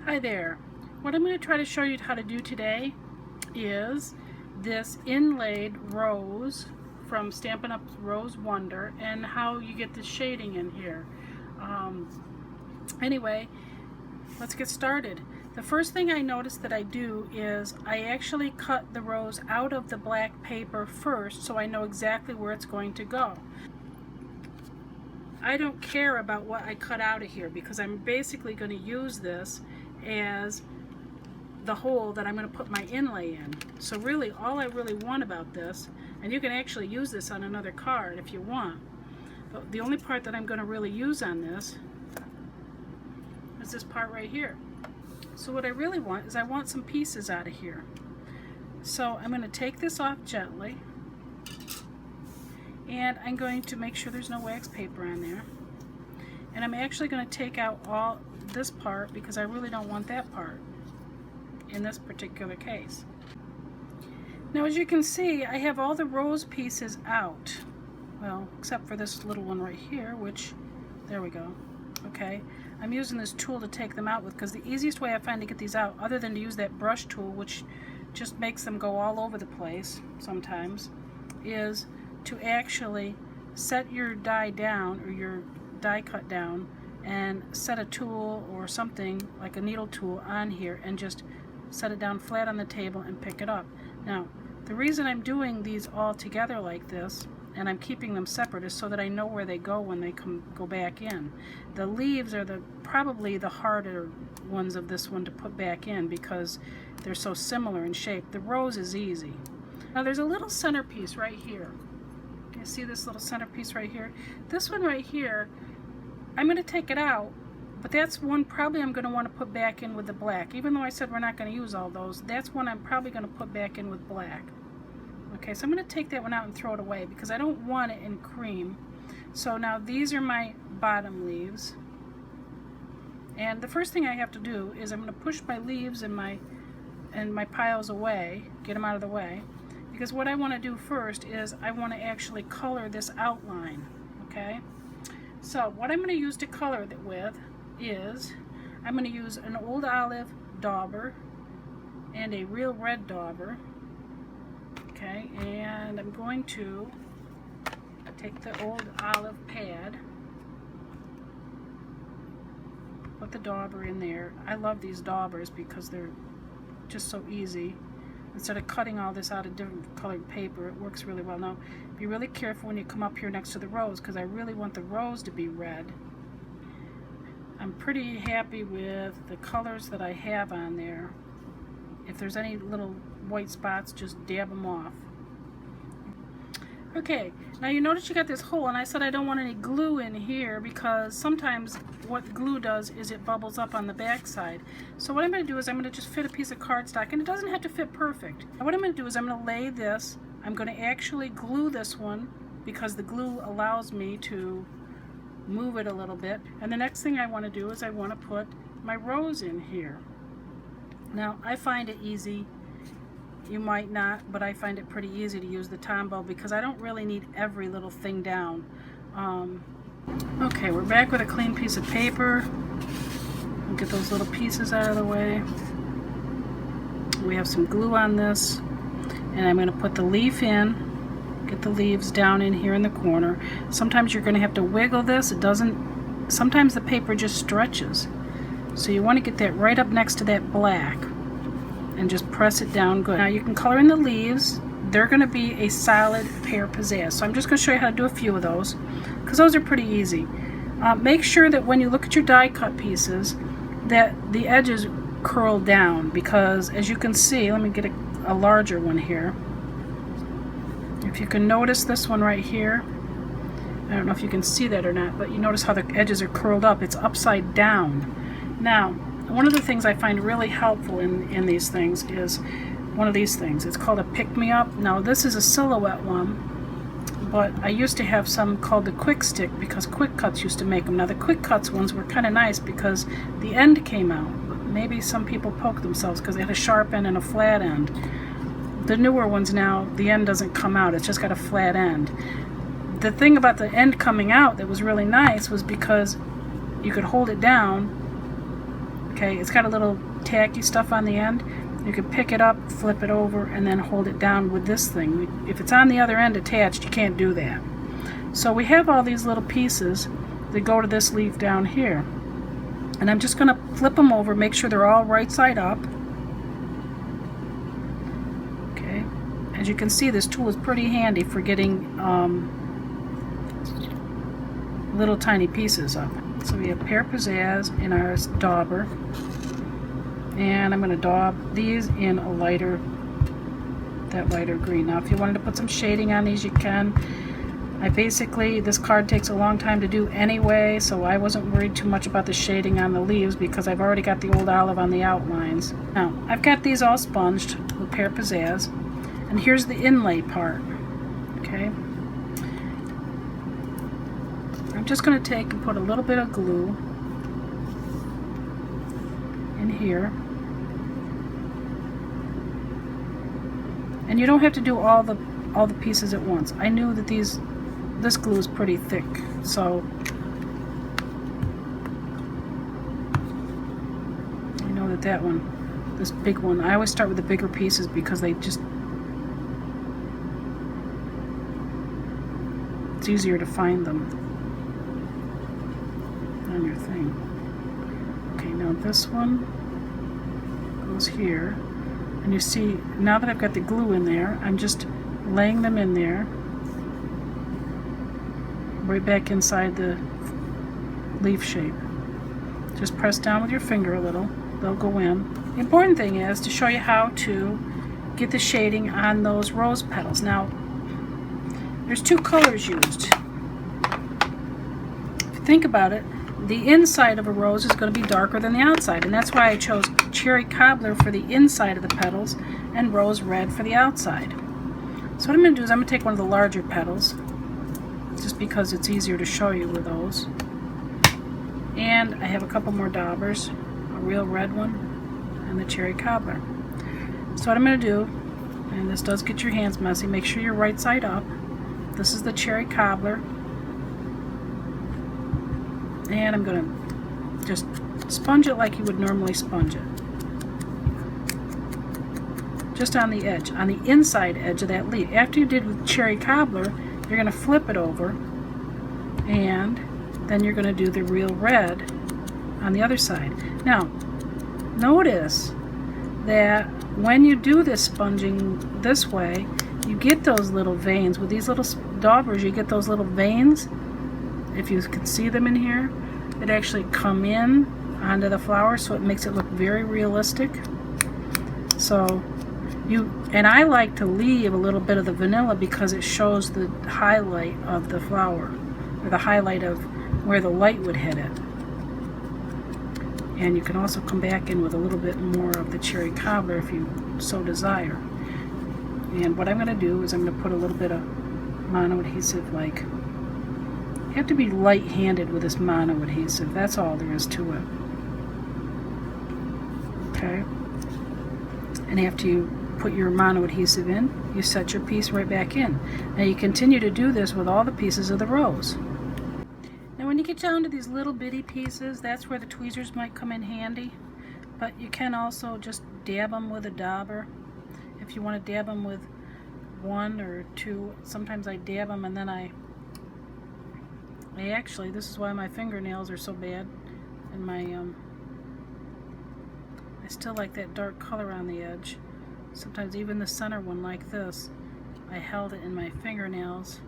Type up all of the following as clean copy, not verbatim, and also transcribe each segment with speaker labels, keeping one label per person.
Speaker 1: Hi there. What I'm going to try to show you how to do today is this inlaid rose from Stampin' Up! Rose Wonder and how you get the shading in here. Anyway, let's get started. The first thing I notice that I do is I actually cut the rose out of the black paper first so I know exactly where it's going to go. I don't care about what I cut out of here because I'm basically going to use this as the hole that I'm going to put my inlay in. So really all I really want about this, and you can actually use this on another card if you want, but the only part that I'm going to really use on this is this part right here. So what I really want is I want some pieces out of here. So I'm going to take this off gently, and I'm going to make sure there's no wax paper on there, and I'm actually going to take out all this part because I really don't want that part in this particular case. Now as you can see, I have all the rose pieces out, well, except for this little one right here, which, there we go. Okay, I'm using this tool to take them out with because the easiest way I find to get these out, other than to use that brush tool, which just makes them go all over the place sometimes, is to actually set your die down, or your die cut down, and set a tool or something like a needle tool on here and just set it down flat on the table and pick it up. Now the reason I'm doing these all together like this and I'm keeping them separate is so that I know where they go when they go back in. The leaves are probably the harder ones of this one to put back in because they're so similar in shape. The rose is easy. Now there's a little centerpiece right here. You see this little centerpiece right here? This one right here, I'm going to take it out, but that's one probably I'm going to want to put back in with the black. Even though I said we're not going to use all those, that's one I'm probably going to put back in with black. Okay, so I'm going to take that one out and throw it away because I don't want it in cream. So now these are my bottom leaves. And the first thing I have to do is I'm going to push my leaves and my piles away, get them out of the way. Because what I want to do first is I want to actually color this outline. Okay? So what I'm going to use to color it with is I'm going to use an old olive dauber and a real red dauber. Okay, and I'm going to take the old olive pad, put the dauber in there. I love these daubers because they're just so easy. Instead of cutting all this out of different colored paper, it works really well. Now, be really careful when you come up here next to the rose because I really want the rose to be red. I'm pretty happy with the colors that I have on there. If there's any little white spots, just dab them off. Okay, now you notice you got this hole, and I said I don't want any glue in here because sometimes what glue does is it bubbles up on the back side. So what I'm going to do is I'm going to just fit a piece of cardstock, and it doesn't have to fit perfect. And what I'm going to do is I'm going to lay this, I'm going to actually glue this one because the glue allows me to move it a little bit. And the next thing I want to do is I want to put my rose in here. Now I find it easy. You might not, but I find it pretty easy to use the Tombow because I don't really need every little thing down. Okay, we're back with a clean piece of paper. We'll get those little pieces out of the way. We have some glue on this, and I'm going to put the leaf in, get the leaves down in here in the corner. Sometimes you're going to have to wiggle this. Sometimes the paper just stretches. So you want to get that right up next to that black and just press it down good. Now you can color in the leaves. They're going to be a solid pear pizzazz. So I'm just going to show you how to do a few of those because those are pretty easy. Make sure that when you look at your die cut pieces that the edges curl down because as you can see, let me get a larger one here. If you can notice this one right here, I don't know if you can see that or not, but you notice how the edges are curled up. It's upside down. Now, one of the things I find really helpful in these things is one of these things. It's called a pick-me-up. Now, this is a silhouette one, but I used to have some called the Quick Stick because Quick Cuts used to make them. Now, the Quick Cuts ones were kind of nice because the end came out. But maybe some people poke themselves because they had a sharp end and a flat end. The newer ones now, the end doesn't come out. It's just got a flat end. The thing about the end coming out that was really nice was because you could hold it down Okay, it's got a little tacky stuff on the end. You can pick it up, flip it over, and then hold it down with this thing. If it's on the other end attached, you can't do that. So we have all these little pieces that go to this leaf down here. And I'm just going to flip them over, make sure they're all right side up. Okay, as you can see, this tool is pretty handy for getting little tiny pieces up. So we have Pear Pizzazz in our dauber. And I'm going to daub these in a lighter, that lighter green. Now if you wanted to put some shading on these, you can. This card takes a long time to do anyway, so I wasn't worried too much about the shading on the leaves because I've already got the old olive on the outlines. Now I've got these all sponged with Pear Pizzazz, and here's the inlay part. Okay, I'm just going to take and put a little bit of glue in here. And you don't have to do all the pieces at once. I knew that this glue is pretty thick, so I know that one, this big one, I always start with the bigger pieces because it's easier to find them on your thing. Okay, now this one goes here. And you see, now that I've got the glue in there, I'm just laying them in there, right back inside the leaf shape. Just press down with your finger a little, they'll go in. The important thing is to show you how to get the shading on those rose petals. Now, there's two colors used. If you think about it, the inside of a rose is going to be darker than the outside, and that's why I chose Cherry Cobbler for the inside of the petals and Rose Red for the outside. So what I'm going to do is I'm going to take one of the larger petals, just because it's easier to show you with those. And I have a couple more daubers, a real red one and the Cherry Cobbler. So what I'm going to do, and this does get your hands messy, make sure you're right side up. This is the Cherry Cobbler. And I'm going to just sponge it like you would normally sponge it. Just on the edge, on the inside edge of that leaf. After you did with Cherry Cobbler, you're going to flip it over, and then you're going to do the real red on the other side. Now, notice that when you do this sponging this way, you get those little veins. With these little daubers, you get those little veins, if you can see them in here, that actually come in onto the flower, so it makes it look very realistic. So and I like to leave a little bit of the vanilla because it shows the highlight of the flower, or the highlight of where the light would hit it. And you can also come back in with a little bit more of the Cherry Cobbler if you so desire. And what I'm going to do is I'm going to put a little bit of mono adhesive, like, you have to be light-handed with this mono adhesive. That's all there is to it. Okay? And after you put your mono adhesive in, you set your piece right back in. Now you continue to do this with all the pieces of the rose. Now when you get down to these little bitty pieces, that's where the tweezers might come in handy. But you can also just dab them with a dauber. If you want to dab them with one or two, sometimes I dab them and then I actually, this is why my fingernails are so bad, and my I still like that dark color on the edge. Sometimes even the center one like this, I held it in my fingernails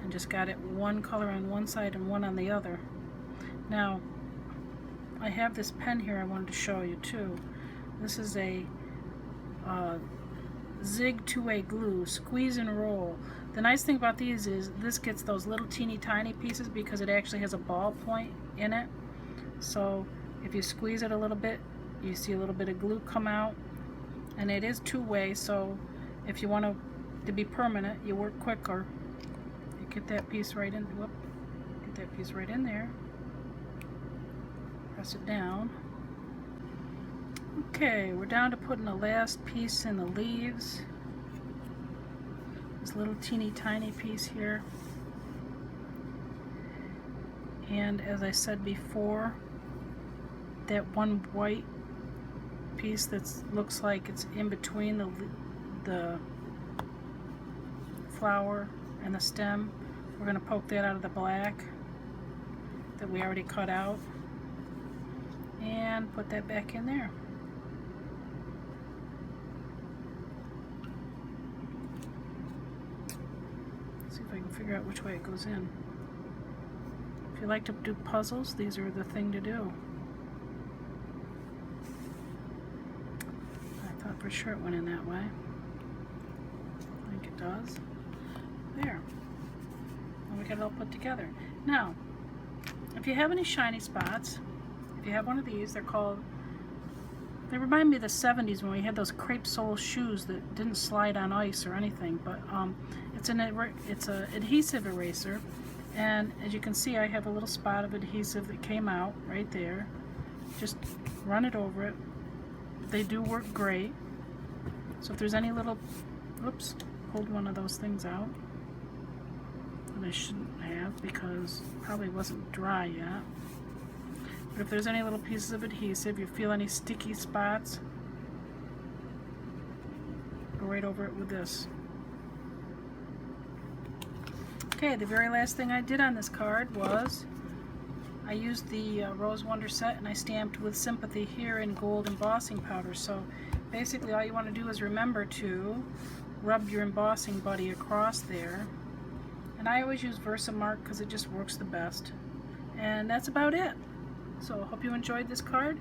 Speaker 1: and just got it one color on one side and one on the other. Now I have this pen here I wanted to show you too. This is a Zig 2A glue, squeeze and roll. The nice thing about these is this gets those little teeny tiny pieces because it actually has a ball point in it. So if you squeeze it a little bit, you see a little bit of glue come out. And it is two-way, so if you want to be permanent, you work quicker. You get that piece right in, get that piece right in there. Press it down. Okay, we're down to putting the last piece in the leaves. This little teeny tiny piece here. And as I said before, that one white piece that looks like it's in between the flower and the stem. We're going to poke that out of the black that we already cut out and put that back in there. See if I can figure out which way it goes in. If you like to do puzzles, these are the thing to do. I thought for sure it went in that way. I think it does. There. And we got it all put together. Now, if you have any shiny spots, if you have one of these, they remind me of the 70s when we had those crepe sole shoes that didn't slide on ice or anything, but it's an adhesive eraser, and as you can see, I have a little spot of adhesive that came out right there. Just run it over it. They do work great. So if there's any little, oops, pulled one of those things out, and I shouldn't have because it probably wasn't dry yet. But if there's any little pieces of adhesive, you feel any sticky spots, go right over it with this. Okay, the very last thing I did on this card was I used the Rose Wonder set and I stamped with Sympathy here in gold embossing powder. So basically all you want to do is remember to rub your embossing buddy across there. And I always use Versamark because it just works the best. And that's about it. So I hope you enjoyed this card.